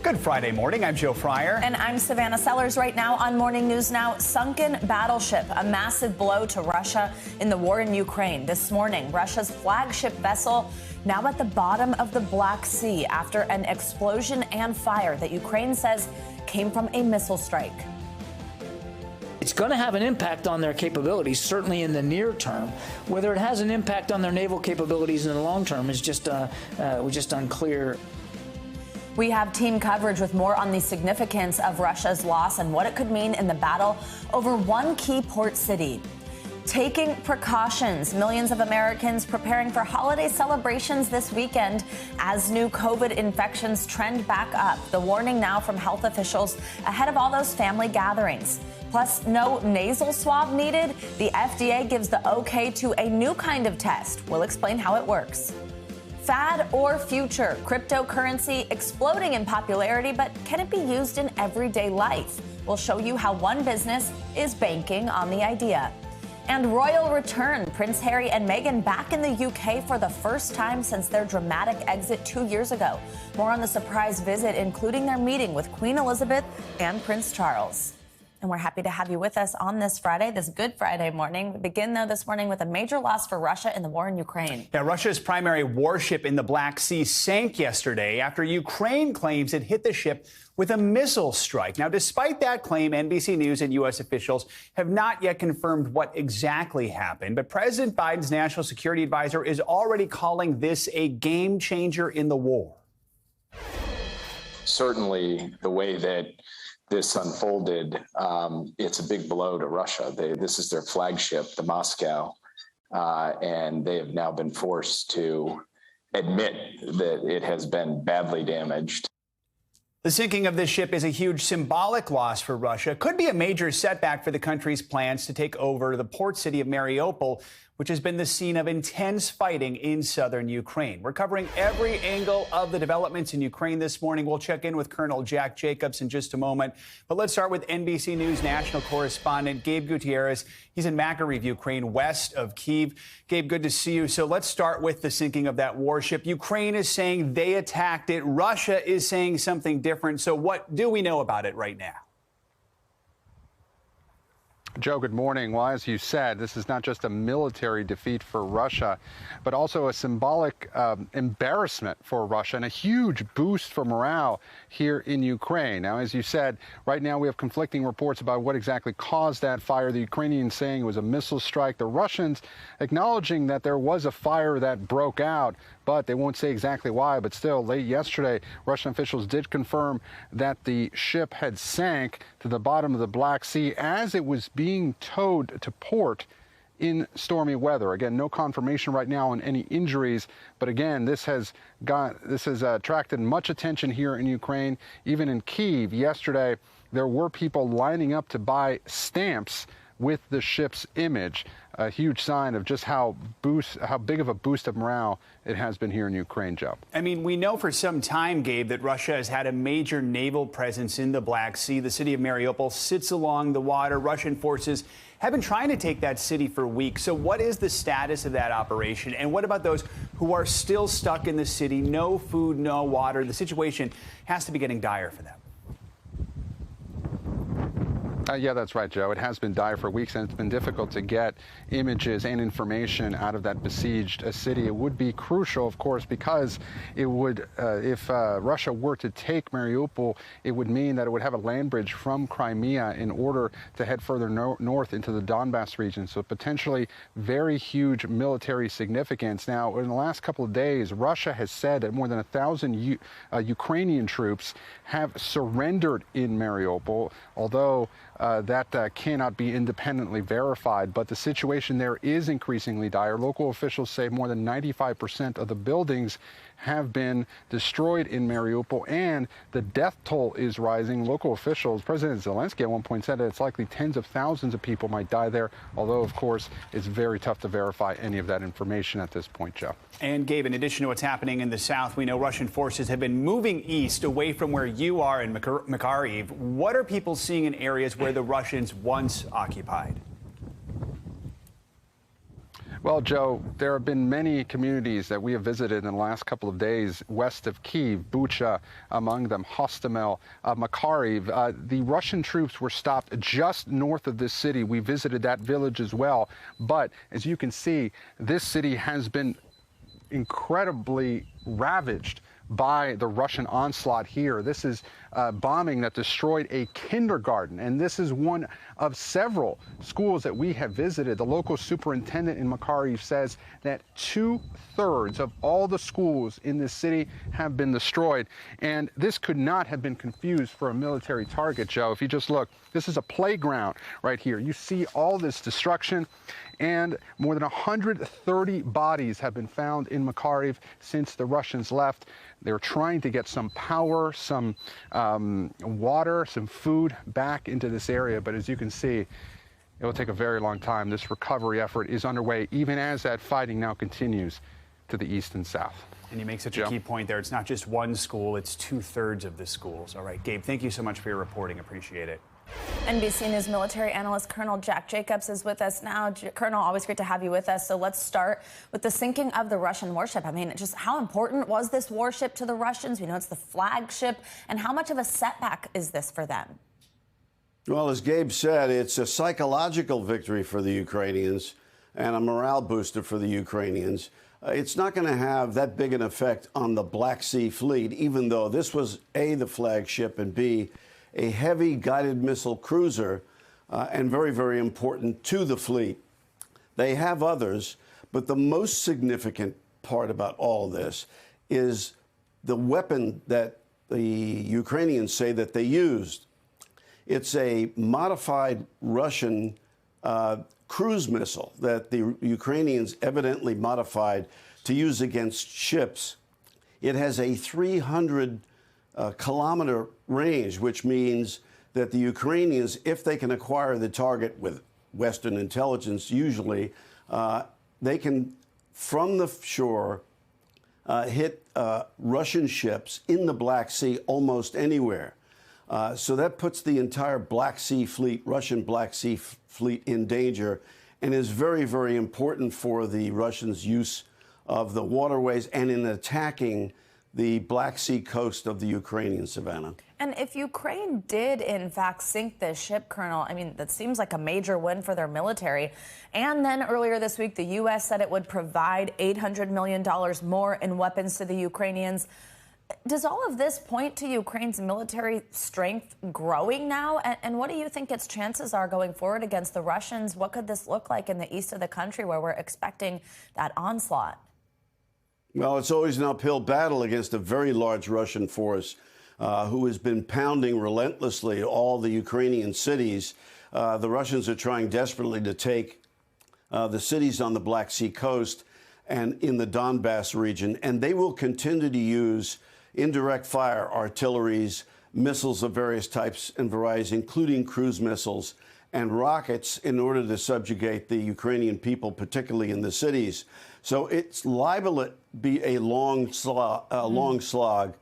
Good Friday morning. I'm Joe Fryer. And I'm Savannah Sellers. Right now on Morning News Now, sunken battleship, a massive blow to Russia in the war in Ukraine. This morning, Russia's flagship vessel now at the bottom of the Black Sea after an explosion and fire that Ukraine says came from a missile strike. It's going to have an impact on their capabilities, certainly in the near term. Whether it has an impact on their naval capabilities in the long term is just unclear. We have team coverage with more on the significance of Russia's loss and what it could mean in the battle over one key port city. Taking precautions, millions of Americans preparing for holiday celebrations this weekend as new COVID infections trend back up. The warning now from health officials ahead of all those family gatherings. Plus, no nasal swab needed. The FDA gives the okay to a new kind of test. We'll explain how it works. Fad or future? Cryptocurrency exploding in popularity, but can it be used in everyday life? We'll show you how one business is banking on the idea. And royal return. Prince Harry and Meghan back in the UK for the first time since their dramatic exit 2 years ago. More on the surprise visit, including their meeting with Queen Elizabeth and Prince Charles. And we're happy to have you with us on this Friday, this Good Friday morning. We begin, though, this morning with a major loss for Russia in the war in Ukraine. Yeah, Russia's primary warship in the Black Sea sank yesterday after Ukraine claims it hit the ship with a missile strike. Now, despite that claim, NBC News and U.S. officials have not yet confirmed what exactly happened. But President Biden's national security advisor is already calling this a game changer in the war. Certainly, the way that this unfolded, it's a big blow to Russia. This is their flagship, the Moscow, and they have now been forced to admit that it has been badly damaged. The sinking of this ship is a huge symbolic loss for Russia. Could be a major setback for the country's plans to take over the port city of Mariupol, which has been the scene of intense fighting in southern Ukraine. We're covering every angle of the developments in Ukraine this morning. We'll check in with Colonel Jack Jacobs in just a moment. But let's start with NBC News national correspondent Gabe Gutierrez. He's in Markle, Ukraine, west of Kyiv. Gabe, good to see you. So let's start with the sinking of that warship. Ukraine is saying they attacked it. Russia is saying something different. So what do we know about it right now? Joe, good morning. Well, as you said, this is not just a military defeat for Russia, but also a symbolic embarrassment for Russia and a huge boost for morale here in Ukraine. Now, as you said, right now we have conflicting reports about what exactly caused that fire. The Ukrainians saying it was a missile strike. The Russians acknowledging that there was a fire that broke out, but they won't say exactly why. But still, late yesterday, Russian officials did confirm that the ship had sank to the bottom of the Black Sea as it was being towed to port in stormy weather. Again, no confirmation right now on any injuries, but again, this has attracted much attention here in Ukraine. Even in Kyiv yesterday, there were people lining up to buy stamps with the ship's image, a huge sign of just how big of a boost of morale it has been here in Ukraine, Joe. I mean, we know for some time, Gabe, that Russia has had a major naval presence in the Black Sea. The city of Mariupol sits along the water. Russian forces have been trying to take that city for weeks. So what is the status of that operation? And what about those who are still stuck in the city? No food, no water. The situation has to be getting dire for them. Yeah, that's right, Joe. It has been dire for weeks, and it's been difficult to get images and information out of that besieged city. It would be crucial, of course, because it would, if Russia were to take Mariupol, it would mean that it would have a land bridge from Crimea in order to head further north into the Donbass region. So potentially very huge military significance. Now, in the last couple of days, Russia has said that more than 1,000 Ukrainian troops have surrendered in Mariupol, although that cannot be independently verified. But the situation there is increasingly dire. Local officials say more than 95% of the buildings have been destroyed in Mariupol, and the death toll is rising. Local officials, President Zelensky at one point said that it's likely tens of thousands of people might die there, although, of course, it's very tough to verify any of that information at this point, Joe. And, Gabe, in addition to what's happening in the south, we know Russian forces have been moving east away from where you are in Makariv. What are people seeing in areas where the Russians once occupied? Well, Joe, there have been many communities that we have visited in the last couple of days west of Kyiv, Bucha among them, Hostomel, Makariv. The Russian troops were stopped just north of this city. We visited that village as well. But as you can see, this city has been incredibly ravaged by the Russian onslaught here. This is bombing that destroyed a kindergarten, and this is one of several schools that we have visited. The local superintendent in Makariv says that 2/3 of all the schools in this city have been destroyed, and this could not have been confused for a military target, Joe. If you just look, this is a playground right here. You see all this destruction, and more than 130 bodies have been found in Makariv since the Russians left. They're trying to get some power, some water, some food back into this area. But as you can see, it will take a very long time. This recovery effort is underway, even as that fighting now continues to the east and south. And you make such a key point there. It's not just one school, it's 2/3 of the schools. All right, Gabe, thank you so much for your reporting. Appreciate it. NBC News military analyst Colonel Jack Jacobs is with us now. Colonel, always great to have you with us. So let's start with the sinking of the Russian warship. I mean, just how important was this warship to the Russians? We know it's the flagship. And how much of a setback is this for them? Well, as Gabe said, it's a psychological victory for the Ukrainians and a morale booster for the Ukrainians. It's not going to have that big an effect on the Black Sea Fleet, even though this was A, the flagship, and B, a heavy guided missile cruiser, and very, very important to the fleet. They have others, but the most significant part about all this is the weapon that the Ukrainians say that they used. It's a modified Russian cruise missile that the Ukrainians evidently modified to use against ships. It has a 300 kilometer range, which means that the Ukrainians, if they can acquire the target with Western intelligence, usually, they can, from the shore, hit Russian ships in the Black Sea almost anywhere. So that puts the entire Black Sea fleet, Russian Black Sea fleet, in danger, and is very, very important for the Russians' use of the waterways and in attacking the Black Sea coast of the Ukrainian Savannah. And if Ukraine did, in fact, sink this ship, Colonel, I mean, that seems like a major win for their military. And then earlier this week, the U.S. said it would provide $800 million more in weapons to the Ukrainians. Does all of this point to Ukraine's military strength growing now? And what do you think its chances are going forward against the Russians? What could this look like in the east of the country where we're expecting that onslaught? Well, it's always an uphill battle against a very large Russian force who has been pounding relentlessly all the Ukrainian cities. The Russians are trying desperately to take the cities on the Black Sea coast and in the Donbass region, and they will continue to use indirect fire artilleries, missiles of various types and varieties, including cruise missiles and rockets, in order to subjugate the Ukrainian people, particularly in the cities. So it's liable to be a long slog.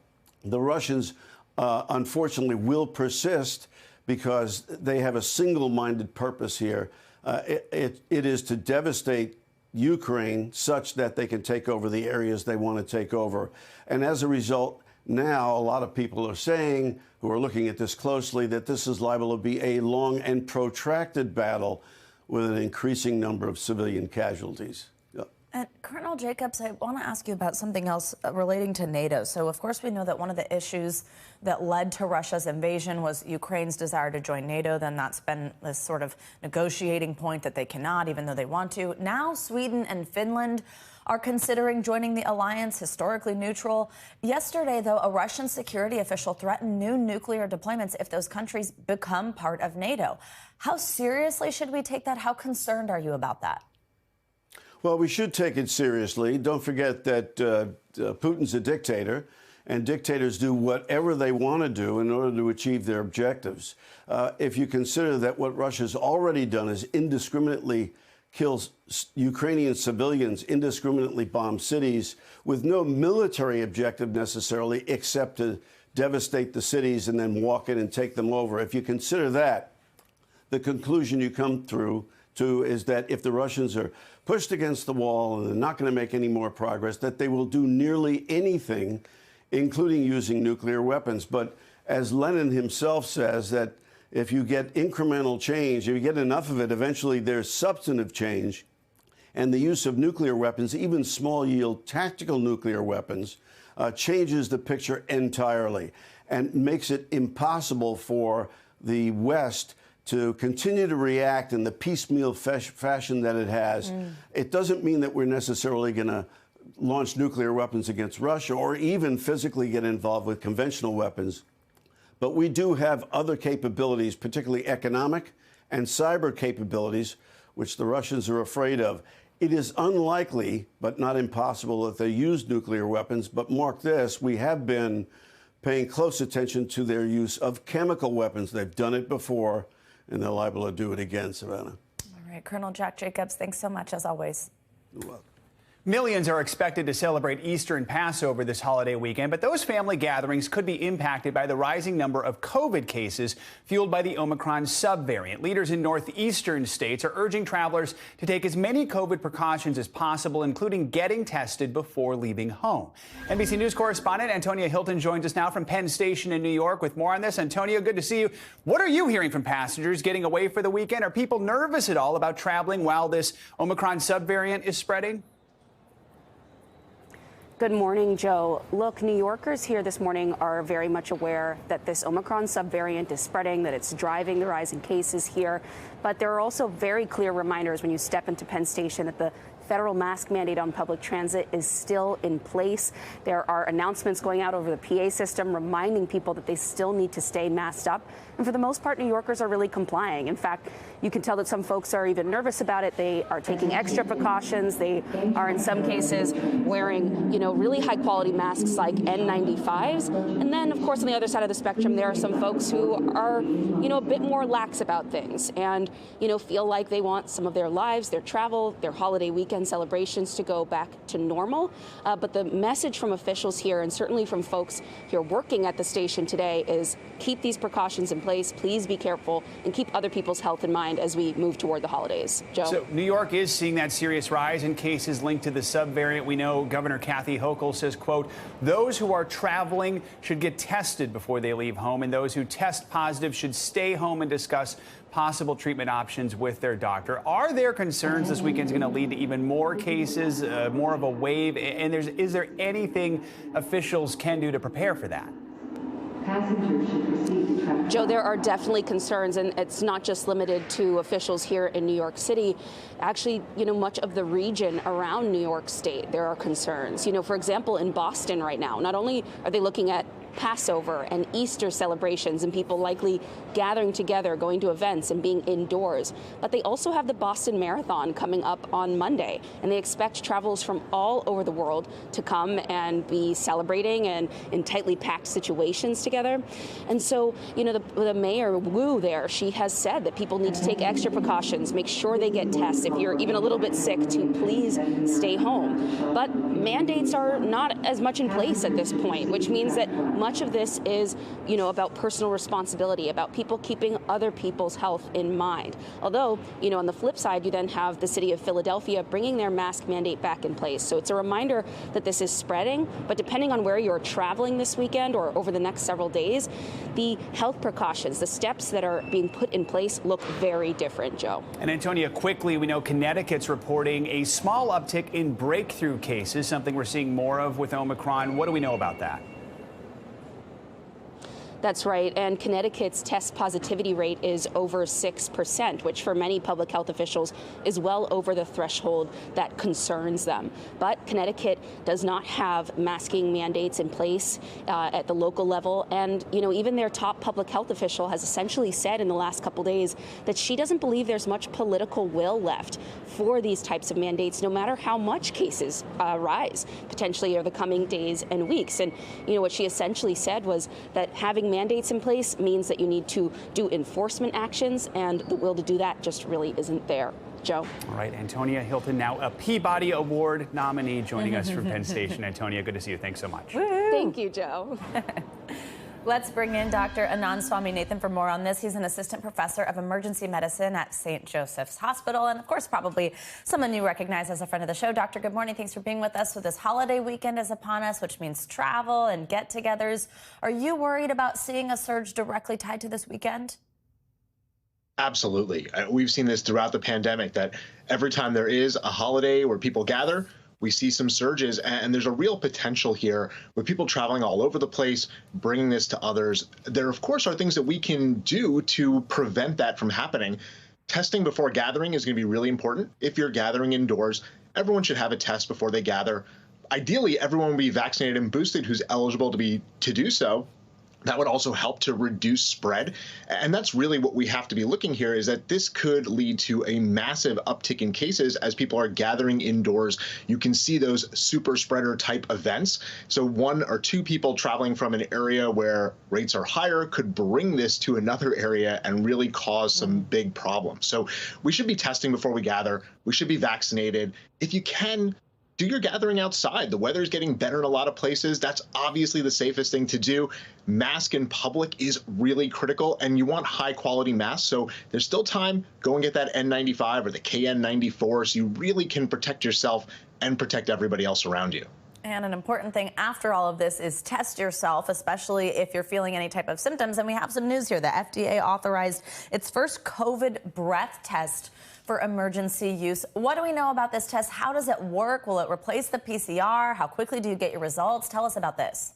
The Russians, unfortunately, will persist because they have a single-minded purpose here. It is to devastate Ukraine such that they can take over the areas they want to take over. And as a result, now a lot of people are saying, who are looking at this closely, that this is liable to be a long and protracted battle with an increasing number of civilian casualties. And Colonel Jacobs, I want to ask you about something else relating to NATO. So, of course, we know that one of the issues that led to Russia's invasion was Ukraine's desire to join NATO. Then that's been this sort of negotiating point that they cannot, even though they want to. Now, Sweden and Finland are considering joining the alliance, historically neutral. Yesterday, though, a Russian security official threatened new nuclear deployments if those countries become part of NATO. How seriously should we take that? How concerned are you about that? Well, we should take it seriously. Don't forget that Putin's a dictator, and dictators do whatever they want to do in order to achieve their objectives. If you consider that what Russia's already done is indiscriminately kills Ukrainian civilians, indiscriminately bomb cities with no military objective necessarily except to devastate the cities and then walk in and take them over. If you consider that, the conclusion you come to is that if the Russians are pushed against the wall and they're not going to make any more progress, that they will do nearly anything, including using nuclear weapons. But as Lenin himself says, that if you get incremental change, if you get enough of it, eventually there's substantive change. And the use of nuclear weapons, even small-yield tactical nuclear weapons, changes the picture entirely and makes it impossible for the West to continue to react in the piecemeal fashion that it has. It doesn't mean that we're necessarily going to launch nuclear weapons against Russia or even physically get involved with conventional weapons. But we do have other capabilities, particularly economic and cyber capabilities, which the Russians are afraid of. It is unlikely, but not impossible, that they use nuclear weapons. But mark this, we have been paying close attention to their use of chemical weapons. They've done it before, and they're liable to do it again, Savannah. All right, Colonel Jack Jacobs, thanks so much, as always. You're welcome. Millions are expected to celebrate Easter and Passover this holiday weekend, but those family gatherings could be impacted by the rising number of COVID cases fueled by the Omicron subvariant. Leaders in northeastern states are urging travelers to take as many COVID precautions as possible, including getting tested before leaving home. NBC News correspondent Antonia Hilton joins us now from Penn Station in New York with more on this. Antonia, good to see you. What are you hearing from passengers getting away for the weekend? Are people nervous at all about traveling while this Omicron subvariant is spreading? Good morning, Joe. Look, New Yorkers here this morning are very much aware that this Omicron subvariant is spreading, that it's driving the rise in cases here. But there are also very clear reminders when you step into Penn Station that the federal mask mandate on public transit is still in place. There are announcements going out over the PA system reminding people that they still need to stay masked up. And for the most part, New Yorkers are really complying. In fact, you can tell that some folks are even nervous about it. They are taking extra precautions. They are, in some cases, wearing, really high quality masks like N95s. And then, of course, on the other side of the spectrum, there are some folks who are, a bit more lax about things and, feel like they want some of their lives, their travel, their holiday weekend celebrations to go back to normal. But the message from officials here, and certainly from folks here working at the station today, is keep these precautions in place. Please be careful and keep other people's health in mind as we move toward the holidays. Joe? So New York is seeing that serious rise in cases linked to the subvariant. We know Governor Kathy Hochul says, quote, those who are traveling should get tested before they leave home, and those who test positive should stay home and discuss possible treatment options with their doctor. Are there concerns this weekend's going to lead to even more cases, more of a wave? And is there anything officials can do to prepare for that? Joe, there are definitely concerns, and it's not just limited to officials here in New York City. Actually, much of the region around New York State, there are concerns. For example, in Boston right now, not only are they looking at Passover and Easter celebrations and people likely gathering together, going to events and being indoors, but they also have the Boston Marathon coming up on Monday, and they expect travelers from all over the world to come and be celebrating and in tightly packed situations together. And so, the mayor, Wu, there, she has said that people need to take extra precautions, make sure they get tests. If you're even a little bit sick, to please stay home. But mandates are not as much in place at this point, which means that much of this is, about personal responsibility, about people keeping other people's health in mind. Although, on the flip side, you then have the city of Philadelphia bringing their mask mandate back in place. So it's a reminder that this is spreading, but depending on where you're traveling this weekend or over the next several days, the health precautions, the steps that are being put in place look very different, Joe. And Antonia, quickly, we know Connecticut's reporting a small uptick in breakthrough cases, something we're seeing more of with Omicron. What do we know about that? That's right. And Connecticut's test positivity rate is over 6%, which for many public health officials is well over the threshold that concerns them. But Connecticut does not have masking mandates in place at the local level. And, even their top public health official has essentially said in the last couple days that she doesn't believe there's much political will left for these types of mandates, no matter how much cases rise potentially over the coming days and weeks. And, what she essentially said was that having mandates in place means that you need to do enforcement actions, and the will to do that just really isn't there. Joe. All right, Antonia Hilton, now a Peabody Award nominee, joining us from Penn Station. Antonia, good to see you. Thanks so much. Thank you, Joe. Let's bring in Dr. Anand Swaminathan for more on this. He's an assistant professor of emergency medicine at St. Joseph's Hospital, and of course, probably someone you recognize as a friend of the show. Doctor, good morning. Thanks for being with us. So this holiday weekend is upon us, which means travel and get-togethers. Are you worried about seeing a surge directly tied to this weekend? Absolutely. We've seen this throughout the pandemic, that every time there is a holiday where people gather, we see some surges, and there's a real potential here with people traveling all over the place, bringing this to others. There, of course, are things that we can do to prevent that from happening. Testing before gathering is going to be really important. If you're gathering indoors, everyone should have a test before they gather. Ideally, everyone will be vaccinated and boosted who's eligible to do so. That would also help to reduce spread. And that's really what we have to be looking here, is that this could lead to a massive uptick in cases as people are gathering indoors. You can see those super spreader type events. So 1 or 2 people traveling from an area where rates are higher could bring this to another area and really cause some big problems. So we should be testing before we gather. We should be vaccinated. If you can, do your gathering outside. The weather is getting better in a lot of places. That's obviously the safest thing to do. Mask in public is really critical, and you want high quality masks. So there's still time. Go and get that N95 or the KN94 so you really can protect yourself and protect everybody else around you. And an important thing after all of this is test yourself, especially if you're feeling any type of symptoms. And we have some news here. The FDA authorized its first COVID breath test for emergency use. What do we know about this test? How does it work? Will it replace the PCR? How quickly do you get your results? Tell us about this.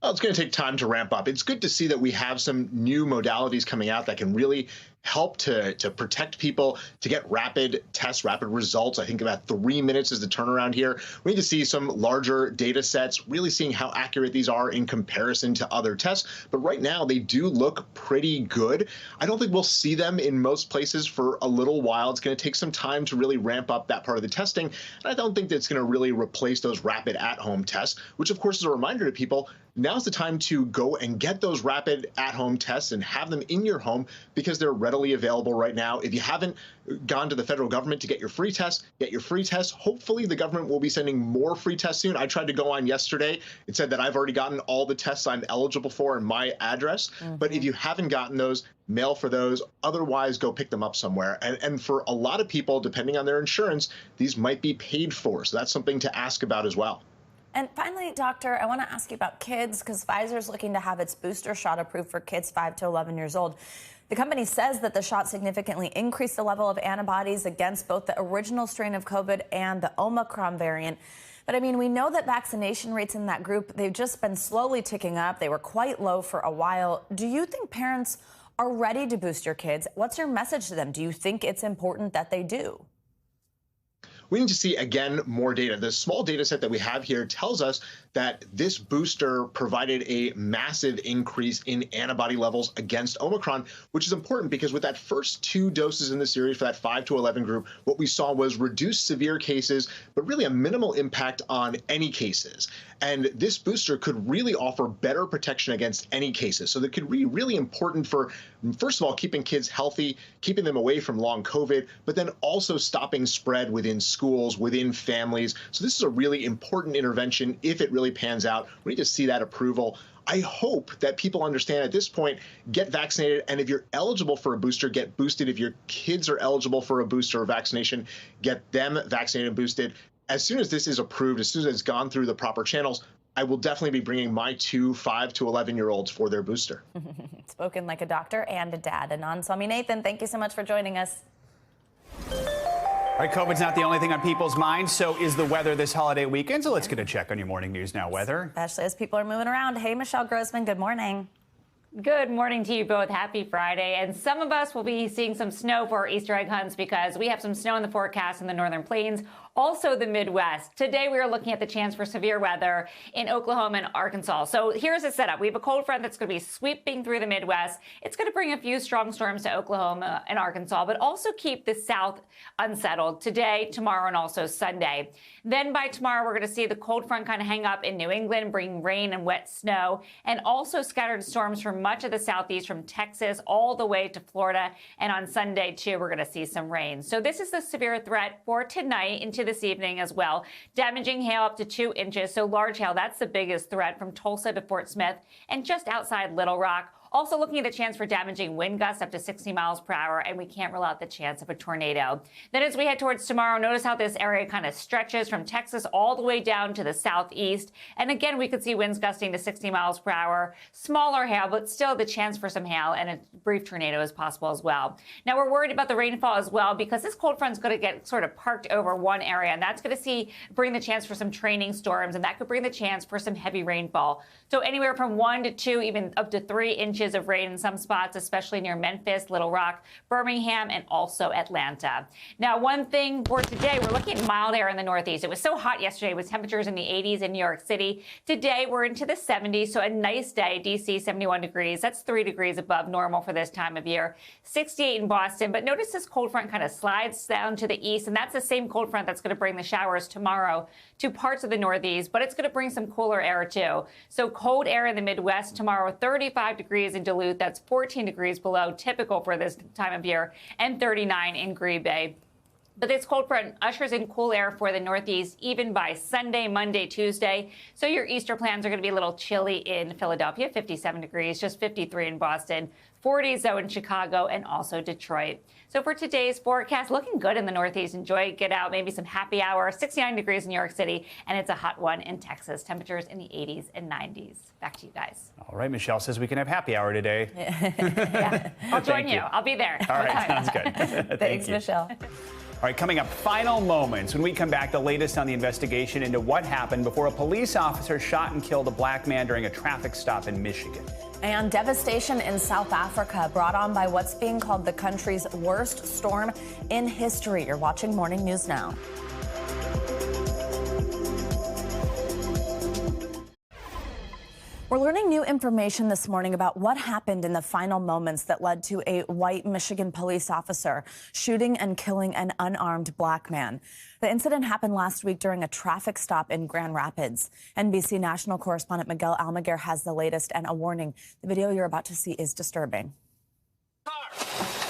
Well, it's going to take time to ramp up. It's good to see that we have some new modalities coming out that can really help to protect people, to get rapid tests, rapid results. I think about 3 minutes is the turnaround here. We need to see some larger data sets, really seeing how accurate these are in comparison to other tests. But right now, they do look pretty good. I don't think we'll see them in most places for a little while. It's going to take some time to really ramp up that part of the testing. And I don't think that's going to really replace those rapid at-home tests, which, of course, is a reminder to people. Now's the time to go and get those rapid at-home tests and have them in your home because they're readily available right now. If you haven't gone to the federal government to get your free test, get your free test. Hopefully the government will be sending more free tests soon. I tried to go on yesterday. It said that I've already gotten all the tests I'm eligible for in my address. But if you haven't gotten those, mail for those. Otherwise, go pick them up somewhere. And for a lot of people, depending on their insurance, these might be paid for. So that's something to ask about as well. And finally, doctor, I want to ask you about kids, because Pfizer's looking to have its booster shot approved for kids 5 to 11 years old. The company says that the shot significantly increased the level of antibodies against both the original strain of COVID and the Omicron variant. But I mean, we know that vaccination rates in that group, they've just been slowly ticking up. They were quite low for a while. Do you think parents are ready to boost your kids? What's your message to them? Do you think it's important that they do? We need to see, again, more data. The small data set that we have here tells us that this booster provided a massive increase in antibody levels against Omicron, which is important because with that first 2 doses in the series for that 5 to 11 group, what we saw was reduced severe cases, but really a minimal impact on any cases. And this booster could really offer better protection against any cases. So that could be really important for, first of all, keeping kids healthy, keeping them away from long COVID, but then also stopping spread within schools, within families. So this is a really important intervention if it really pans out. We need to see that approval. I hope that people understand at this point, get vaccinated. And if you're eligible for a booster, get boosted. If your kids are eligible for a booster or vaccination, get them vaccinated and boosted. As soon as this is approved, as soon as it's gone through the proper channels, I will definitely be bringing my 2 5 to 11-year-olds for their booster. Spoken like a doctor and a dad. Anand Swaminathan, thank you so much for joining us. All right, COVID's not the only thing on people's minds, so is the weather this holiday weekend. So let's get a check on your morning news now weather. Especially as people are moving around. Hey, Michelle Grossman, good morning. Good morning to you both. Happy Friday. And some of us will be seeing some snow for our Easter egg hunts because we have some snow in the forecast in the northern plains, also the Midwest. Today we are looking at the chance for severe weather in Oklahoma and Arkansas. So here's the setup. We have a cold front that's going to be sweeping through the Midwest. It's going to bring a few strong storms to Oklahoma and Arkansas, but also keep the South unsettled today, tomorrow, and also Sunday. Then by tomorrow, we're going to see the cold front kind of hang up in New England, bring rain and wet snow, and also scattered storms from much of the Southeast, from Texas all the way to Florida. And on Sunday, too, we're going to see some rain. So this is the severe threat for tonight into this evening as well. Damaging hail up to 2 inches, so large hail, that's the biggest threat from Tulsa to Fort Smith and just outside Little Rock. Also looking at the chance for damaging wind gusts up to 60 miles per hour, and we can't rule out the chance of a tornado. Then as we head towards tomorrow, notice how this area kind of stretches from Texas all the way down to the southeast. And again, we could see winds gusting to 60 miles per hour. Smaller hail, but still the chance for some hail and a brief tornado is possible as well. Now, we're worried about the rainfall as well because this cold front is going to get sort of parked over one area, and that's going to bring the chance for some training storms, and that could bring the chance for some heavy rainfall. So anywhere from 1 to 2, even up to 3 inches of rain in some spots, especially near Memphis, Little Rock, Birmingham, and also Atlanta. Now, one thing for today, we're looking at mild air in the Northeast. It was so hot yesterday with temperatures in the 80s in New York City. Today, we're into the 70s, so a nice day. D.C., 71 degrees. That's 3 degrees above normal for this time of year. 68 in Boston. But notice this cold front kind of slides down to the east, and that's the same cold front that's going to bring the showers tomorrow to parts of the Northeast, but it's going to bring some cooler air too. So cold air in the Midwest tomorrow, 35 degrees in Duluth. That's 14 degrees below typical for this time of year, and 39 in Green Bay. But this cold front ushers in cool air for the Northeast even by Sunday, Monday, Tuesday. So your Easter plans are going to be a little chilly in Philadelphia, 57 degrees, just 53 in Boston, 40s though in Chicago and also Detroit. So for today's forecast, looking good in the Northeast. Enjoy it, get out, maybe some happy hour, 69 degrees in New York City, and it's a hot one in Texas. Temperatures in the 80s and 90s. Back to you guys. All right, Michelle says we can have happy hour today. Yeah. I'll join you. I'll be there. All right, sounds good. Thanks, Michelle. All right, coming up, final moments. When we come back, the latest on the investigation into what happened before a police officer shot and killed a black man during a traffic stop in Michigan. And devastation in South Africa brought on by what's being called the country's worst storm in history. You're watching Morning News Now. We're learning new information this morning about what happened in the final moments that led to a white Michigan police officer shooting and killing an unarmed black man. The incident happened last week during a traffic stop in Grand Rapids. NBC national correspondent Miguel Almaguer has the latest and a warning. The video you're about to see is disturbing.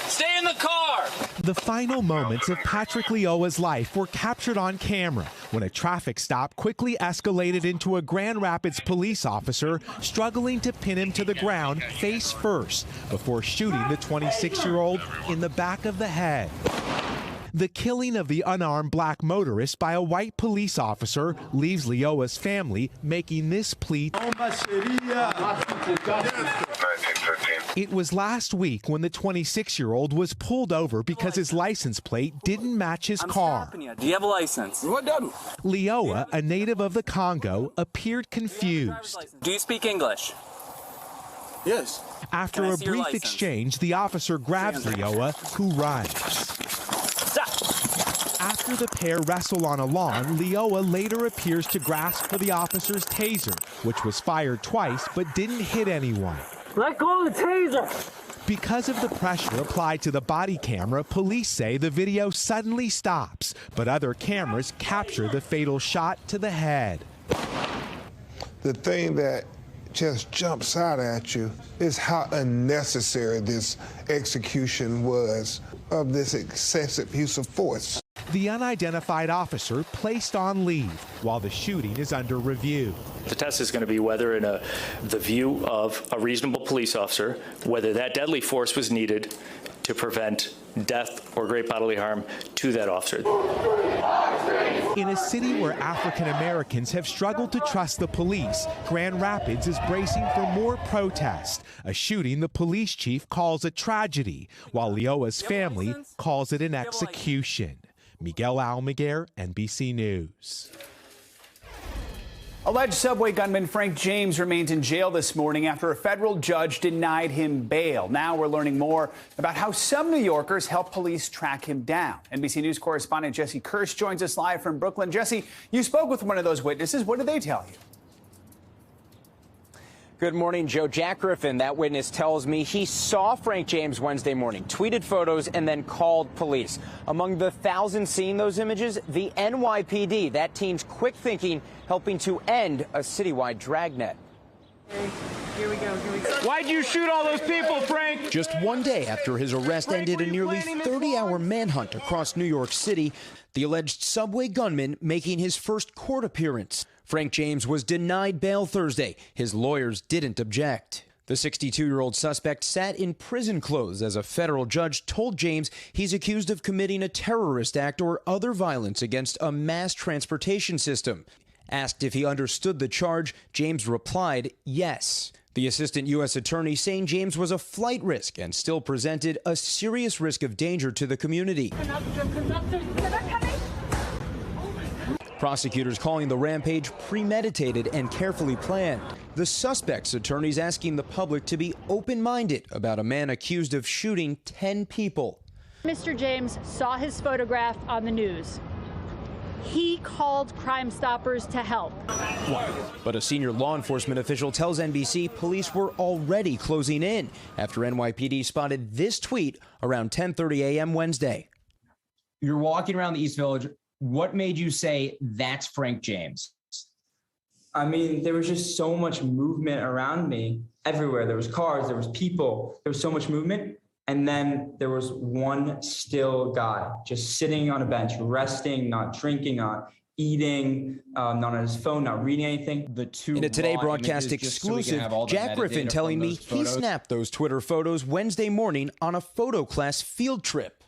Stay in the car! The final moments of Patrick Leoa's life were captured on camera when a traffic stop quickly escalated into a Grand Rapids police officer struggling to pin him to the ground face first before shooting the 26-year-old in the back of the head. The killing of the unarmed black motorist by a white police officer leaves Leoa's family making this plea. It was last week when the 26-year-old was pulled over because his license plate didn't match his car. Do you have a license? Leoa, a native of the Congo, appeared confused. Do you speak English? Yes. After a brief exchange, the officer grabs Leoa, who runs. After the pair wrestle on a lawn, Leoa later appears to grasp for the officer's taser, which was fired twice but didn't hit anyone. Let go of the taser! Because of the pressure applied to the body camera, police say the video suddenly stops, but other cameras capture the fatal shot to the head. The thing that just jumps out at you is how unnecessary this execution was of this excessive use of force. The unidentified officer placed on leave while the shooting is under review. The test is going to be whether, in the view of a reasonable police officer, whether that deadly force was needed to prevent death or great bodily harm to that officer. In a city where African Americans have struggled to trust the police, Grand Rapids is bracing for more protest, a shooting the police chief calls a tragedy, while Leoa's family calls it an execution. Miguel Almaguer, NBC News. Alleged subway gunman Frank James remains in jail this morning after a federal judge denied him bail. Now we're learning more about how some New Yorkers helped police track him down. NBC News correspondent Jesse Kirsch joins us live from Brooklyn. Jesse, you spoke with one of those witnesses. What did they tell you? Good morning, Joe. Jack Griffin, that witness, tells me he saw Frank James Wednesday morning, tweeted photos, and then called police. Among the thousands seeing those images, the NYPD, that team's quick thinking, helping to end a citywide dragnet. Here we go. Why'd you shoot all those people, Frank? Just one day after his arrest ended a nearly 30-hour manhunt across New York City, the alleged subway gunman making his first court appearance. Frank James was denied bail Thursday. His lawyers didn't object. The 62-year-old suspect sat in prison clothes as a federal judge told James he's accused of committing a terrorist act or other violence against a mass transportation system. Asked if he understood the charge, James replied yes. The assistant U.S. attorney saying James was a flight risk and still presented a serious risk of danger to the community. Prosecutors calling the rampage premeditated and carefully planned. The suspect's attorneys asking the public to be open-minded about a man accused of shooting 10 people. Mr. James saw his photograph on the news. He called Crime Stoppers to help. But a senior law enforcement official tells NBC police were already closing in after NYPD spotted this tweet around 10:30 a.m. Wednesday. You're walking around the East Village. What made you say that's Frank James? I mean, there was just so much movement around me everywhere. There was cars, there was people, there was so much movement. And then there was one still guy just sitting on a bench, resting, not drinking, not eating, not on his phone, not reading anything. In a Today broadcast exclusive, Jack Griffin telling me he snapped those Twitter photos Wednesday morning on a photo class field trip.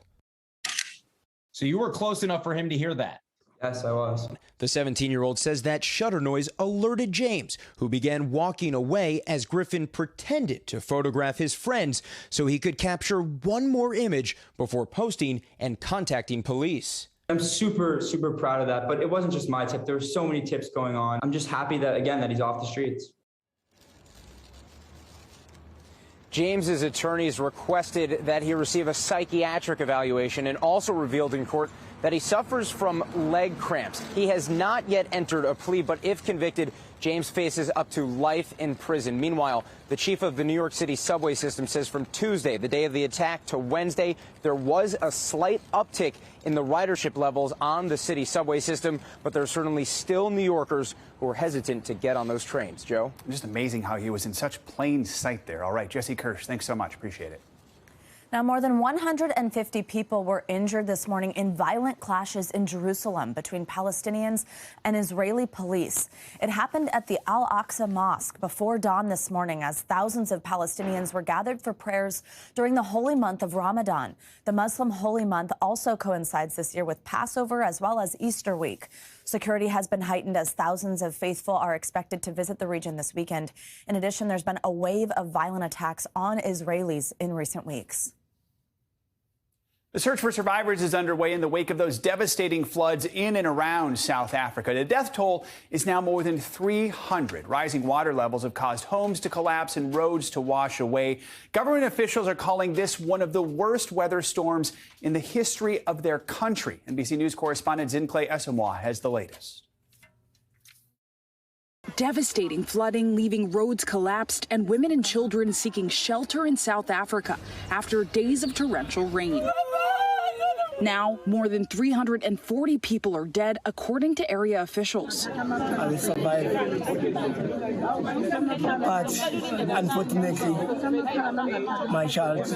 So you were close enough for him to hear that? Yes, I was. The 17-year-old says that shutter noise alerted James, who began walking away as Griffin pretended to photograph his friends so he could capture one more image before posting and contacting police. I'm super, super proud of that, but it wasn't just my tip. There were so many tips going on. I'm just happy that, again, that he's off the streets. James's attorneys requested that he receive a psychiatric evaluation and also revealed in court that he suffers from leg cramps. He has not yet entered a plea, but if convicted, James faces up to life in prison. Meanwhile, the chief of the New York City subway system says from Tuesday, the day of the attack, to Wednesday, there was a slight uptick in the ridership levels on the city subway system, but there are certainly still New Yorkers who are hesitant to get on those trains. Joe? Just amazing how he was in such plain sight there. All right, Jesse Kirsch, thanks so much. Appreciate it. Now, more than 150 people were injured this morning in violent clashes in Jerusalem between Palestinians and Israeli police. It happened at the Al-Aqsa Mosque before dawn this morning as thousands of Palestinians were gathered for prayers during the holy month of Ramadan. The Muslim holy month also coincides this year with Passover as well as Easter week. Security has been heightened as thousands of faithful are expected to visit the region this weekend. In addition, there's been a wave of violent attacks on Israelis in recent weeks. The search for survivors is underway in the wake of those devastating floods in and around South Africa. The death toll is now more than 300. Rising water levels have caused homes to collapse and roads to wash away. Government officials are calling this one of the worst weather storms in the history of their country. NBC News correspondent Zincle Esamoah has the latest. Devastating flooding, leaving roads collapsed and women and children seeking shelter in South Africa after days of torrential rain. Now, more than 340 people are dead, according to area officials. I will survive. But unfortunately, my child.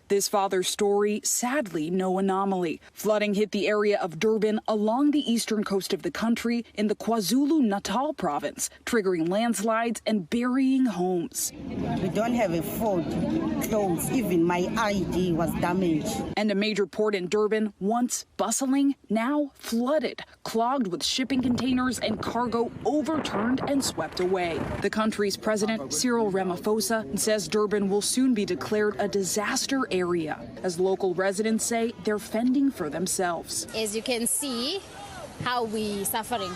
This father's story, sadly, no anomaly. Flooding hit the area of Durban along the eastern coast of the country in the KwaZulu-Natal province, triggering landslides and burying homes. We don't have a food, clothes, even my ID was damaged. And a major port in Durban, once bustling, now flooded, clogged with shipping containers and cargo overturned and swept away. The country's president, Cyril Ramaphosa, says Durban will soon be declared a disaster area, as local residents say they're fending for themselves. As you can see, how we suffering.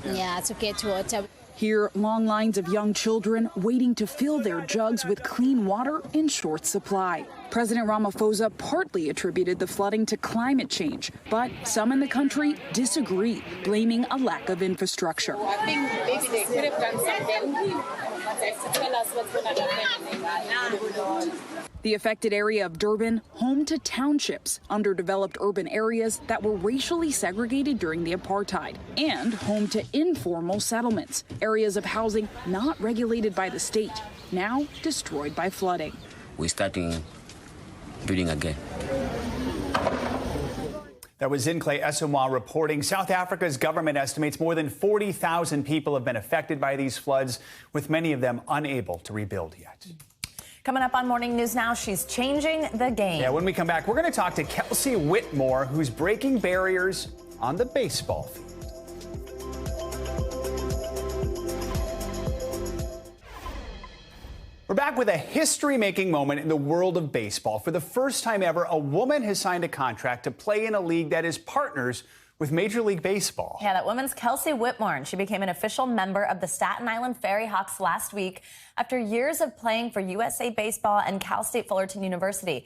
Yeah, to get water. Here, long lines of young children waiting to fill their jugs with clean water in short supply. President Ramaphosa partly attributed the flooding to climate change, but some in the country disagree, blaming a lack of infrastructure. I think maybe they could have done something to tell us what's going to happen. The affected area of Durban, home to townships, underdeveloped urban areas that were racially segregated during the apartheid, and home to informal settlements, areas of housing not regulated by the state, now destroyed by flooding. We're starting building again. That was Zincle Esomoa reporting. South Africa's government estimates more than 40,000 people have been affected by these floods, with many of them unable to rebuild yet. Coming up on Morning News Now, she's changing the game. Yeah, when we come back, we're going to talk to Kelsey Whitmore, who's breaking barriers on the baseball field. We're back with a history-making moment in the world of baseball. For the first time ever, a woman has signed a contract to play in a league that is partners with Major League Baseball. Yeah, that woman's Kelsey Whitmore, and she became an official member of the Staten Island Ferry Hawks last week after years of playing for USA Baseball and Cal State Fullerton University.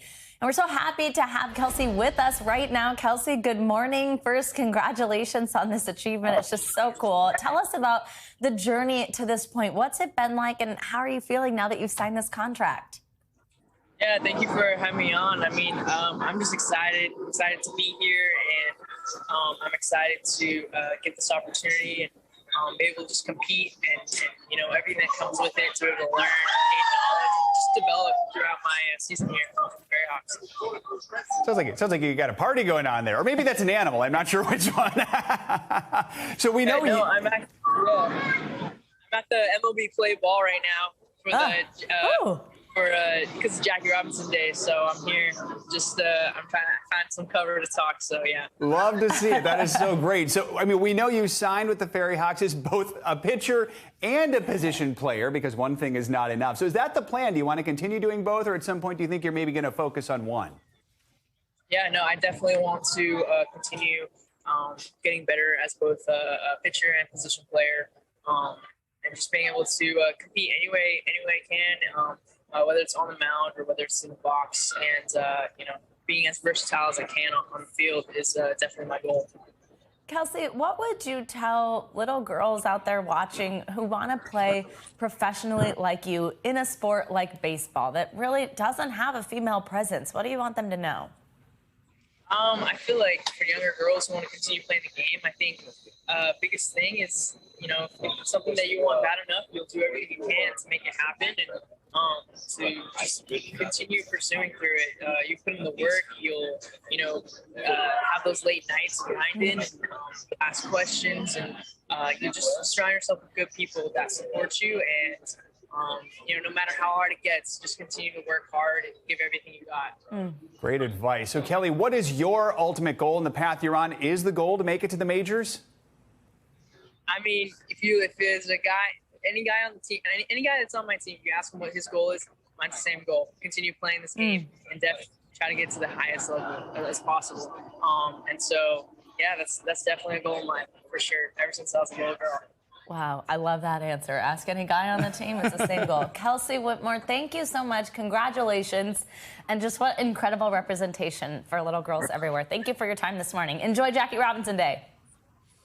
And we're so happy to have Kelsey with us right now. Kelsey, good morning. First, congratulations on this achievement. It's just so cool. Tell us about the journey to this point. What's it been like, and how are you feeling now that you've signed this contract? Yeah, thank you for having me on. I mean, I'm just excited to be here, and I'm excited to get this opportunity and be able to just compete and you know, everything that comes with it, to be able to learn, gain knowledge, just develop throughout my season here with the Ferry Hawks. Sounds like you got a party going on there, or maybe that's an animal. I'm not sure which one. So we know I'm at the MLB play ball right now for because it's Jackie Robinson Day, so I'm here just I'm trying to find some cover to talk, so yeah. Love to see it. That is so great. So, I mean, we know you signed with the Ferry Hawks as both a pitcher and a position player, because one thing is not enough. So is that the plan? Do you want to continue doing both, or at some point do you think you're maybe going to focus on one? Yeah, no, I definitely want to continue getting better as both a pitcher and position player, and just being able to compete any way I can. Whether it's on the mound or whether it's in the box, and you know, being as versatile as I can on the field is definitely my goal. Kelsey, what would you tell little girls out there watching who want to play professionally like you in a sport like baseball that really doesn't have a female presence? What do you want them to know? I feel like for younger girls who want to continue playing the game, I think biggest thing is, you know, if it's something that you want bad enough, you'll do everything you can to make it happen, and to just continue pursuing through it. You put in the work, you'll, you know, have those late nights behind it, and ask questions, and you just surround yourself with good people that support you, and you know, no matter how hard it gets, just continue to work hard and give everything you got. Great advice. So, Kelly, what is your ultimate goal in the path you're on? Is the goal to make it to the majors? I mean, if there's a guy, any guy on the team, any guy that's on my team, you ask him what his goal is, mine's the same goal. Continue playing this game and definitely try to get to the highest level as possible. And so, yeah, that's definitely a goal of mine for sure, ever since I was a little girl. Wow, I love that answer. Ask any guy on the team, it's the same goal. Kelsey Whitmore, thank you so much. Congratulations. And just what incredible representation for little girls everywhere. Thank you for your time this morning. Enjoy Jackie Robinson Day.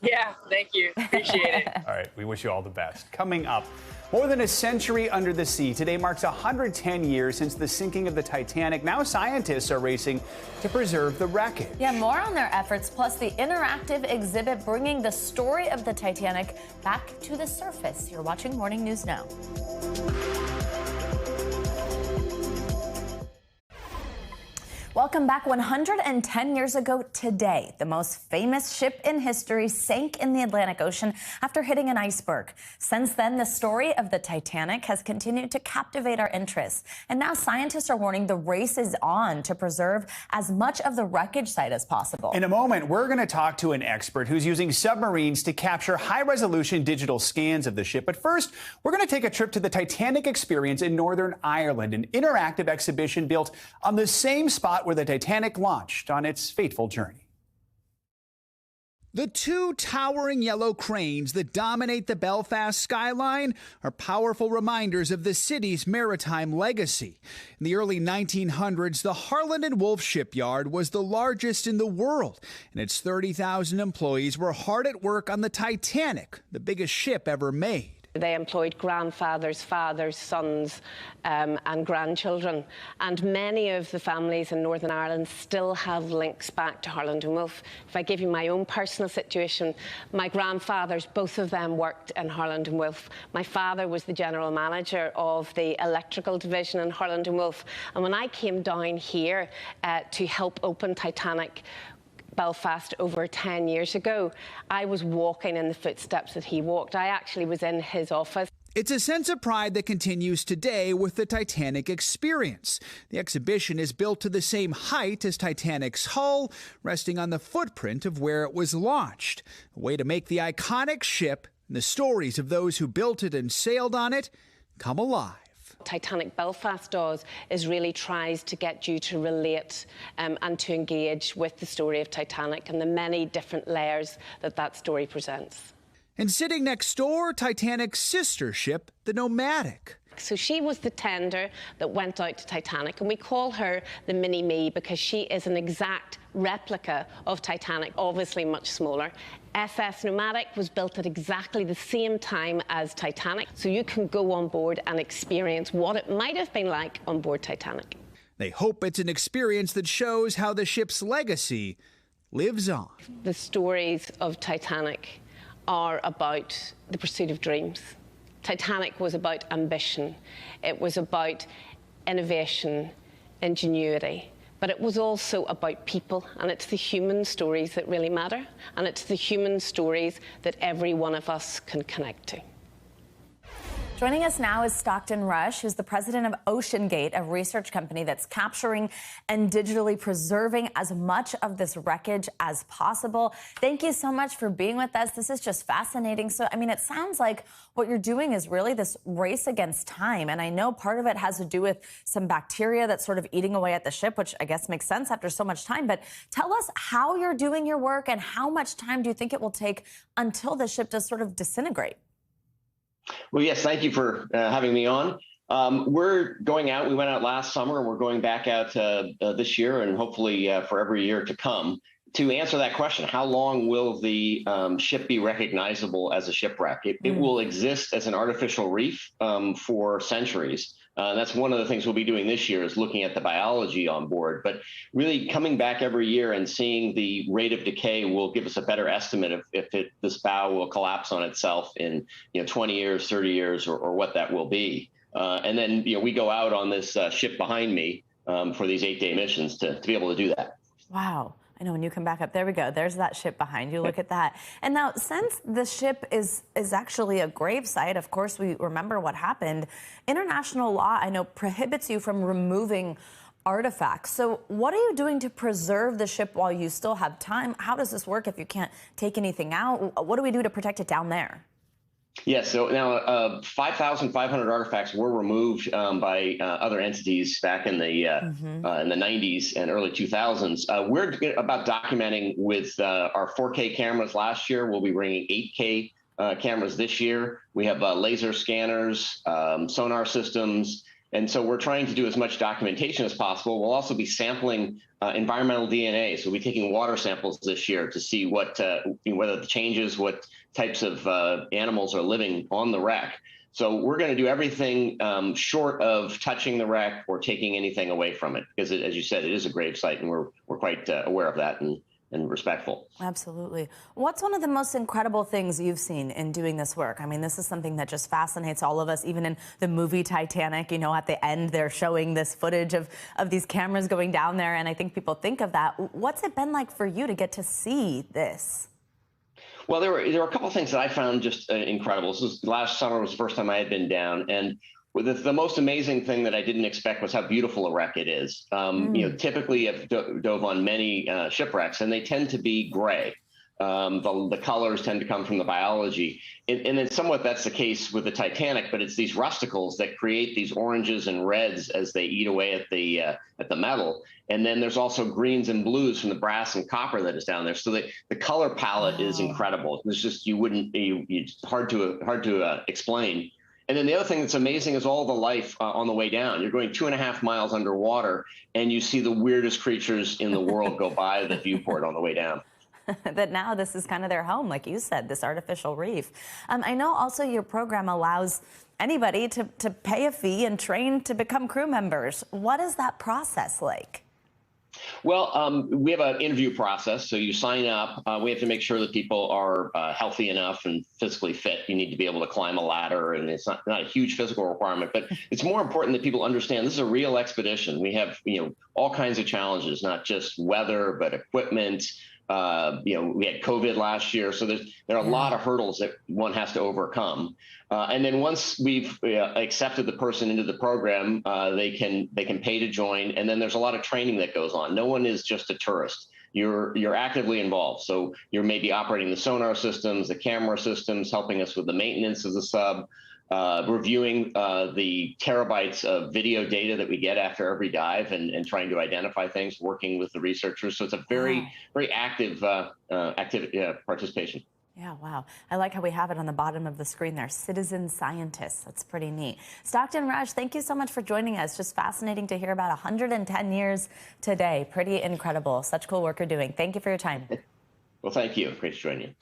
Yeah, thank you. Appreciate it. All right, we wish you all the best. Coming up, more than a century under the sea. Today marks 110 years since the sinking of the Titanic. Now scientists are racing to preserve the wreckage. Yeah, more on their efforts, plus the interactive exhibit bringing the story of the Titanic back to the surface. You're watching Morning News Now. Welcome back. 110 years ago today, the most famous ship in history sank in the Atlantic Ocean after hitting an iceberg. Since then, the story of the Titanic has continued to captivate our interest. And now scientists are warning the race is on to preserve as much of the wreckage site as possible. In a moment, we're going to talk to an expert who's using submarines to capture high-resolution digital scans of the ship. But first, we're going to take a trip to the Titanic Experience in Northern Ireland, an interactive exhibition built on the same spot where the Titanic launched on its fateful journey. The two towering yellow cranes that dominate the Belfast skyline are powerful reminders of the city's maritime legacy. In the early 1900s, the Harland and Wolff shipyard was the largest in the world, and its 30,000 employees were hard at work on the Titanic, the biggest ship ever made. They employed grandfathers, fathers, sons, and grandchildren. And many of the families in Northern Ireland still have links back to Harland and Wolff. If I give you my own personal situation, my grandfathers, both of them worked in Harland and Wolff. My father was the general manager of the electrical division in Harland and Wolff. And when I came down here to help open Titanic Belfast over 10 years ago, I was walking in the footsteps that he walked. I actually was in his office. It's a sense of pride that continues today with the Titanic experience. The exhibition is built to the same height as Titanic's hull, resting on the footprint of where it was launched. A way to make the iconic ship and the stories of those who built it and sailed on it come alive. Titanic Belfast does is really tries to get you to relate and to engage with the story of Titanic and the many different layers that that story presents. And sitting next door, Titanic's sister ship, the Nomadic. So she was the tender that went out to Titanic, and we call her the Mini-Me because she is an exact replica of Titanic, obviously much smaller. SS Nomadic was built at exactly the same time as Titanic, so you can go on board and experience what it might have been like on board Titanic. They hope it's an experience that shows how the ship's legacy lives on. The stories of Titanic are about the pursuit of dreams. Titanic was about ambition. It was about innovation, ingenuity. But it was also about people, and it's the human stories that really matter, and it's the human stories that every one of us can connect to. Joining us now is Stockton Rush, who's the president of OceanGate, a research company that's capturing and digitally preserving as much of this wreckage as possible. Thank you so much for being with us. This is just fascinating. So, I mean, it sounds like what you're doing is really this race against time. And I know part of it has to do with some bacteria that's sort of eating away at the ship, which I guess makes sense after so much time. But tell us how you're doing your work and how much time do you think it will take until the ship does sort of disintegrate? Well, yes, thank you for having me on. We're going out. We went out last summer, and we're going back out this year and hopefully for every year to come. To answer that question, how long will the ship be recognizable as a shipwreck? It will exist as an artificial reef for centuries. That's one of the things we'll be doing this year is looking at the biology on board. But really coming back every year and seeing the rate of decay will give us a better estimate of if this bow will collapse on itself in 20 years, 30 years, or what that will be. And then we go out on this ship behind me for these 8-day missions to be able to do that. Wow. I know when you come back up, there we go. There's that ship behind you. Look at that. And now, since the ship is actually a grave site, of course, we remember what happened. International law, I know, prohibits you from removing artifacts. So what are you doing to preserve the ship while you still have time? How does this work if you can't take anything out? What do we do to protect it down there? Yes, so now 5,500 artifacts were removed by other entities back in the 90s and early 2000s. We're about documenting with our 4K cameras last year. We'll be bringing 8K cameras this year. We have laser scanners, sonar systems. And so we're trying to do as much documentation as possible. We'll also be sampling environmental DNA. So we'll be taking water samples this year to see what whether the changes, what types of animals are living on the wreck. So we're going to do everything short of touching the wreck or taking anything away from it, because as you said, it is a grave site, and we're quite aware of that and respectful. Absolutely. What's one of the most incredible things you've seen in doing this work? I mean, this is something that just fascinates all of us. Even in the movie Titanic, at the end, they're showing this footage of these cameras going down there, and I think people think of that. What's it been like for you to get to see this? Well, there were a couple of things that I found just incredible. Last summer was the first time I had been down, and the most amazing thing that I didn't expect was how beautiful a wreck it is. Typically I've dove on many shipwrecks, and they tend to be gray. The colors tend to come from the biology. And then somewhat that's the case with the Titanic, but it's these rusticles that create these oranges and reds as they eat away at the metal. And then there's also greens and blues from the brass and copper that is down there. So the color palette is incredible. It's just it's hard to explain. And then the other thing that's amazing is all the life on the way down. You're going 2.5 miles underwater, and you see the weirdest creatures in the world go by the viewport on the way down. that now this is kind of their home, like you said, this artificial reef. I know also your program allows anybody to pay a fee and train to become crew members. What is that process like? Well, we have an interview process. So you sign up. We have to make sure that people are healthy enough and physically fit. You need to be able to climb a ladder, and it's not a huge physical requirement, but it's more important that people understand this is a real expedition. We have, all kinds of challenges, not just weather, but equipment. We had COVID last year, so there are a lot of hurdles that one has to overcome. And then once we've accepted the person into the program, they can pay to join. And then there's a lot of training that goes on. No one is just a tourist. You're actively involved. So you're maybe operating the sonar systems, the camera systems, helping us with the maintenance of the sub, reviewing the terabytes of video data that we get after every dive, and trying to identify things, working with the researchers. So it's a very, very active participation. Yeah, wow. I like how we have it on the bottom of the screen there. Citizen scientists. That's pretty neat. Stockton Rush, thank you so much for joining us. Just fascinating to hear about 110 years today. Pretty incredible. Such cool work you're doing. Thank you for your time. Well, thank you. Great to join you.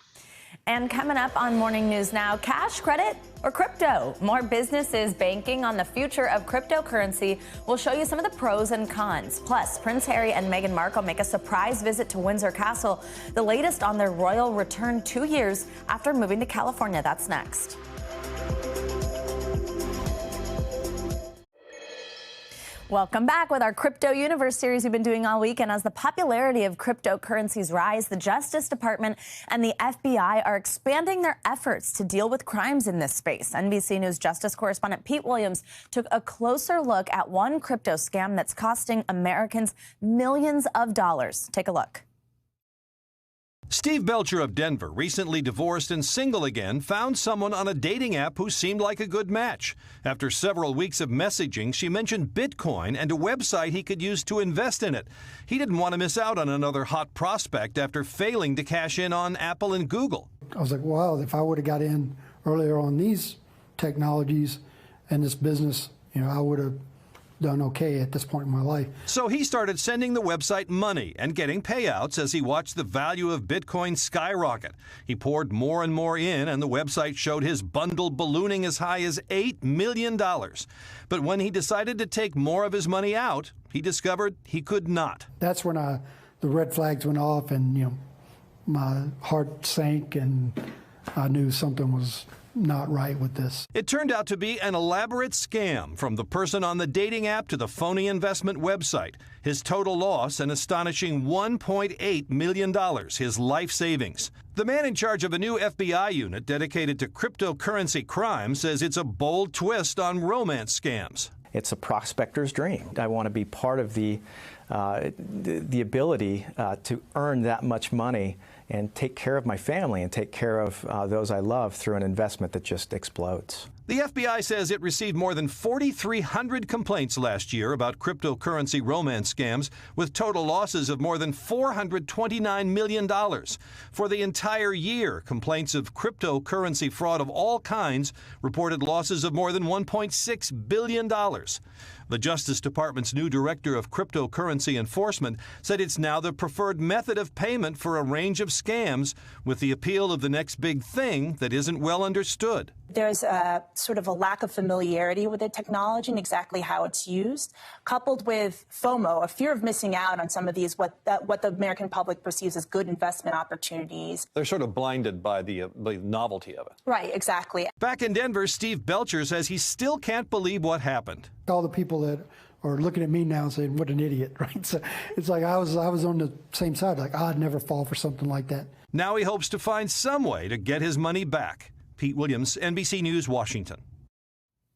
And coming up on Morning News Now, cash, credit, or crypto? More businesses banking on the future of cryptocurrency. We'll show you some of the pros and cons. Plus, Prince Harry and Meghan Markle make a surprise visit to Windsor Castle, the latest on their royal return 2 years after moving to California. That's next. Welcome back with our Crypto Universe series we've been doing all week. And as the popularity of cryptocurrencies rise, the Justice Department and the FBI are expanding their efforts to deal with crimes in this space. NBC News Justice correspondent Pete Williams took a closer look at one crypto scam that's costing Americans millions of dollars. Take a look. Steve Belcher of Denver, recently divorced and single again, found someone on a dating app who seemed like a good match. After several weeks of messaging, she mentioned Bitcoin and a website he could use to invest in it. He didn't want to miss out on another hot prospect after failing to cash in on Apple and Google. I was like, wow, if I would have got in earlier on these technologies and this business, I would have done okay at this point in my life. So he started sending the website money and getting payouts as he watched the value of Bitcoin skyrocket. He poured more and more in, and the website showed his bundle ballooning as high as $8 million. But when he decided to take more of his money out, he discovered he could not. That's when the red flags went off, and my heart sank, and I knew something was not right with this. It turned out to be an elaborate scam, from the person on the dating app to the phony investment website. His total loss, an astonishing $1.8 million, his life savings. The man in charge of a new FBI unit dedicated to cryptocurrency crime says it's a bold twist on romance scams. It's a prospector's dream. I want to be part of the ability to earn that much money and take care of my family and take care of those I love through an investment that just explodes. The FBI says it received more than 4,300 complaints last year about cryptocurrency romance scams, with total losses of more than $429 million. For the entire year, complaints of cryptocurrency fraud of all kinds reported losses of more than $1.6 billion. The Justice Department's new director of cryptocurrency enforcement said it's now the preferred method of payment for a range of scams, with the appeal of the next big thing that isn't well understood. There's a sort of a lack of familiarity with the technology and exactly how it's used, coupled with FOMO, a fear of missing out on some of these, what the American public perceives as good investment opportunities. They're sort of blinded by the novelty of it. Right, exactly. Back in Denver, Steve Belcher says he still can't believe what happened. All the people that are looking at me now and saying, what an idiot, right? So it's like I was on the same side, like I'd never fall for something like that. Now he hopes to find some way to get his money back. Pete Williams, NBC News, Washington.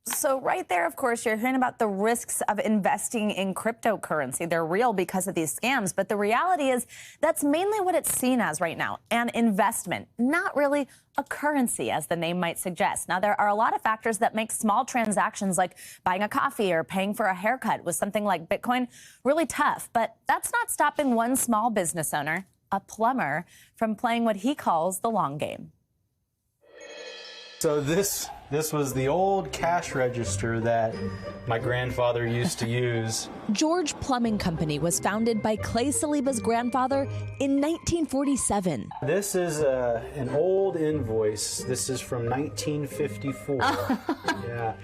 So right there, of course, you're hearing about the risks of investing in cryptocurrency. They're real because of these scams, but the reality is that's mainly what it's seen as right now, an investment, not really a currency, as the name might suggest. Now, there are a lot of factors that make small transactions like buying a coffee or paying for a haircut with something like Bitcoin really tough, but that's not stopping one small business owner, a plumber, from playing what he calls the long game. So this This was the old cash register that my grandfather used to use. George Plumbing Company was founded by Clay Saliba's grandfather in 1947. This is an old invoice. This is from 1954. Yeah.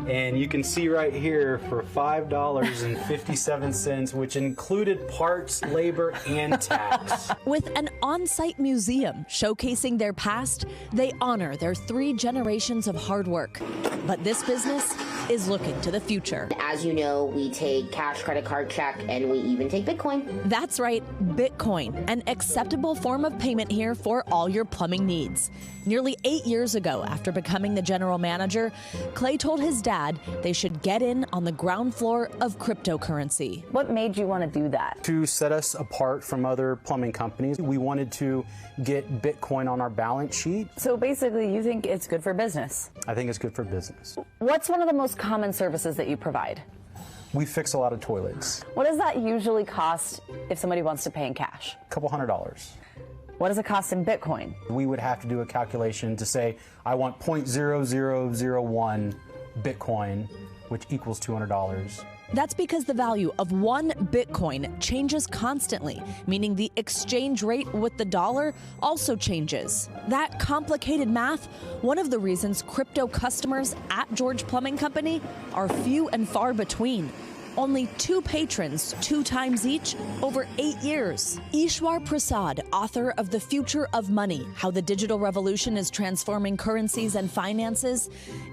And you can see right here for $5.57, which included parts, labor, and tax. With an on-site museum showcasing their past, they honor their 3 generations of hard work. But this business is looking to the future. As you know, we take cash, credit card, check, and we even take Bitcoin. That's right, Bitcoin, an acceptable form of payment here for all your plumbing needs. Nearly 8 years ago, after becoming the general manager, Clay told his dad they should get in on the ground floor of cryptocurrency. What made you want to do that? To set us apart from other plumbing companies, we wanted to get Bitcoin on our balance sheet. So basically, you think it's good for business? I think it's good for business. What's one of the most common services that you provide? We fix a lot of toilets. What does that usually cost if somebody wants to pay in cash? A couple $100. What does it cost in Bitcoin? We would have to do a calculation to say, I want 0.0001 Bitcoin, which equals $200. That's because the value of 1 Bitcoin changes constantly, meaning the exchange rate with the dollar also changes. That complicated math, one of the reasons crypto customers at George Plumbing Company are few and far between. Only 2 patrons, 2 times each, over 8 years. Ishwar Prasad, author of The Future of Money, How the Digital Revolution is Transforming Currencies and Finances,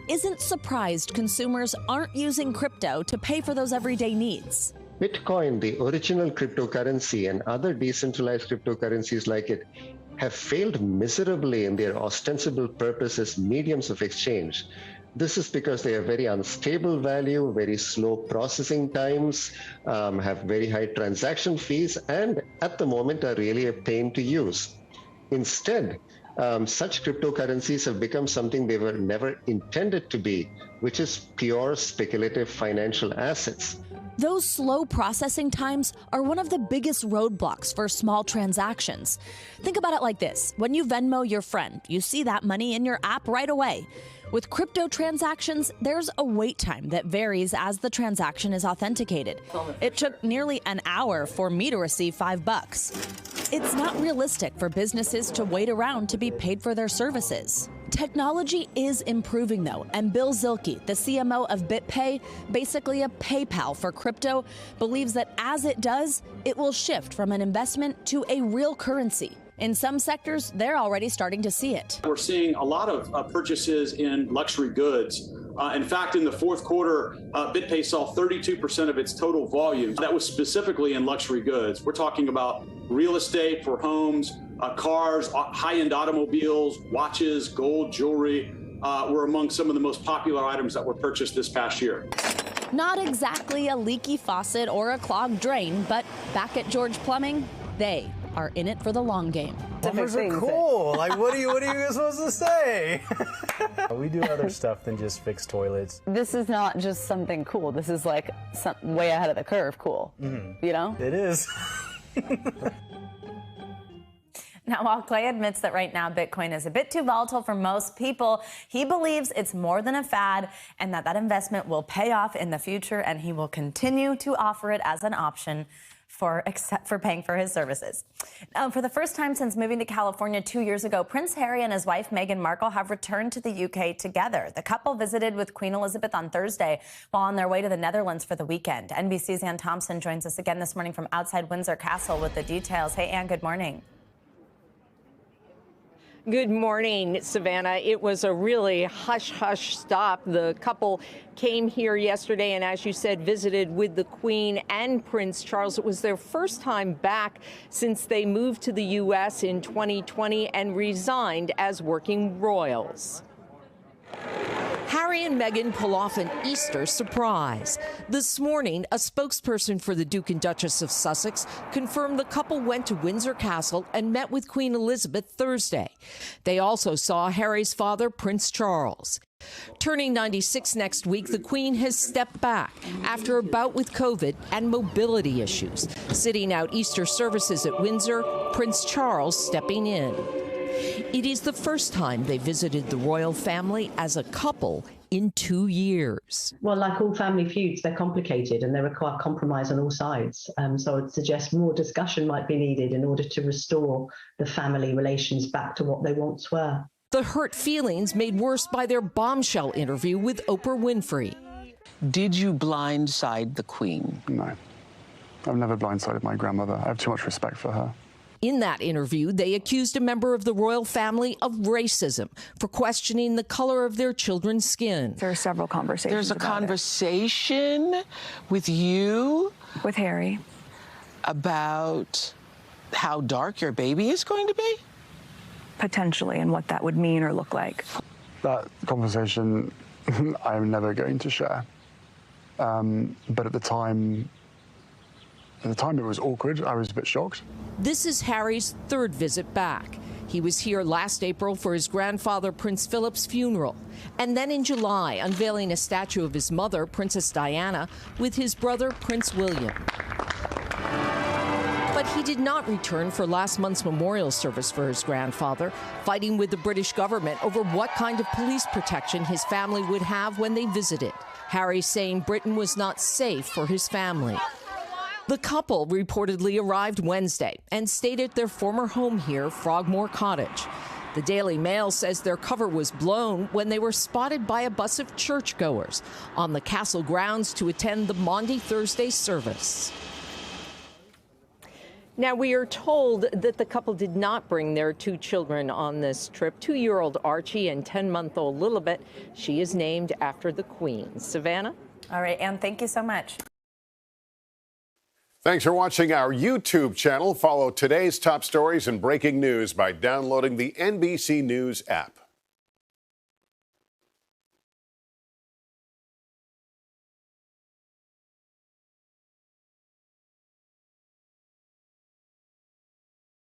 isn't surprised consumers aren't using crypto to pay for those everyday needs. Bitcoin, the original cryptocurrency, and other decentralized cryptocurrencies like it have failed miserably in their ostensible purpose as mediums of exchange. This is because they have very unstable value, very slow processing times, have very high transaction fees, and at the moment are really a pain to use. Instead, such cryptocurrencies have become something they were never intended to be, which is pure speculative financial assets. Those slow processing times are one of the biggest roadblocks for small transactions. Think about it like this. When you Venmo your friend, you see that money in your app right away. With crypto transactions, there's a wait time that varies as the transaction is authenticated. It took nearly an hour for me to receive $5. It's not realistic for businesses to wait around to be paid for their services. Technology is improving, though, and Bill Zielke, the CMO of BitPay, basically a PayPal for crypto, believes that as it does, it will shift from an investment to a real currency. In some sectors, they're already starting to see it. We're seeing a lot of purchases in luxury goods. In fact, in the fourth quarter, BitPay saw 32% of its total volume. That was specifically in luxury goods. We're talking about real estate for homes, cars, high-end automobiles, watches, gold, jewelry were among some of the most popular items that were purchased this past year. Not exactly a leaky faucet or a clogged drain, but back at George Plumbing, they are in it for the long game. Plumbers are cool. Like, what are you supposed to say? We do other stuff than just fix toilets. This is not just something cool. This is like way ahead of the curve cool. You know? It is. Now, while Clay admits that right now Bitcoin is a bit too volatile for most people, he believes it's more than a fad and that investment will pay off in the future, and he will continue to offer it as an option for paying for his services. For the first time since moving to California 2 years ago, Prince Harry and his wife Meghan Markle have returned to the UK together. The couple visited with Queen Elizabeth on Thursday while on their way to the Netherlands for the weekend. NBC's Ann Thompson joins us again this morning from outside Windsor Castle with the details. Hey, Ann, good morning. Good morning, Savannah. It was a really hush-hush stop. The couple came here yesterday and, as you said, visited with the Queen and Prince Charles. It was their first time back since they moved to the U.S. in 2020 and resigned as working royals. Harry and Meghan pull off an Easter surprise. This morning, a spokesperson for the Duke and Duchess of Sussex confirmed the couple went to Windsor Castle and met with Queen Elizabeth Thursday. They also saw Harry's father, Prince Charles. Turning 96 next week, the Queen has stepped back after a bout with COVID and mobility issues. Sitting out Easter services at Windsor, Prince Charles stepping in. It is the first time they visited the royal family as a couple in 2 years. Well, like all family feuds, they're complicated and they require compromise on all sides. So I'd suggest more discussion might be needed in order to restore the family relations back to what they once were. The hurt feelings made worse by their bombshell interview with Oprah Winfrey. Did you blindside the Queen? No. I've never blindsided my grandmother. I have too much respect for her. In that interview, they accused a member of the royal family of racism for questioning the color of their children's skin. There are several conversations. There's a conversation with you? With Harry. About how dark your baby is going to be? Potentially, and what that would mean or look like. That conversation I'm never going to share. But at the time it was awkward. I was a bit shocked. This is Harry's third visit back. He was here last April for his grandfather Prince Philip's funeral, and then in July unveiling a statue of his mother, Princess Diana, with his brother Prince William. But he did not return for last month's memorial service for his grandfather, fighting with the British government over what kind of police protection his family would have when they visited. Harry saying Britain was not safe for his family. The couple reportedly arrived Wednesday and stayed at their former home here, Frogmore Cottage. The Daily Mail says their cover was blown when they were spotted by a bus of churchgoers on the castle grounds to attend the Maundy Thursday service. Now, we are told that the couple did not bring their 2 children on this trip, 2-year-old Archie and 10-month-old Lilibet. She is named after the Queen. Savannah? All right, Anne, thank you so much. Thanks for watching our YouTube channel. Follow today's top stories and breaking news by downloading the NBC News app.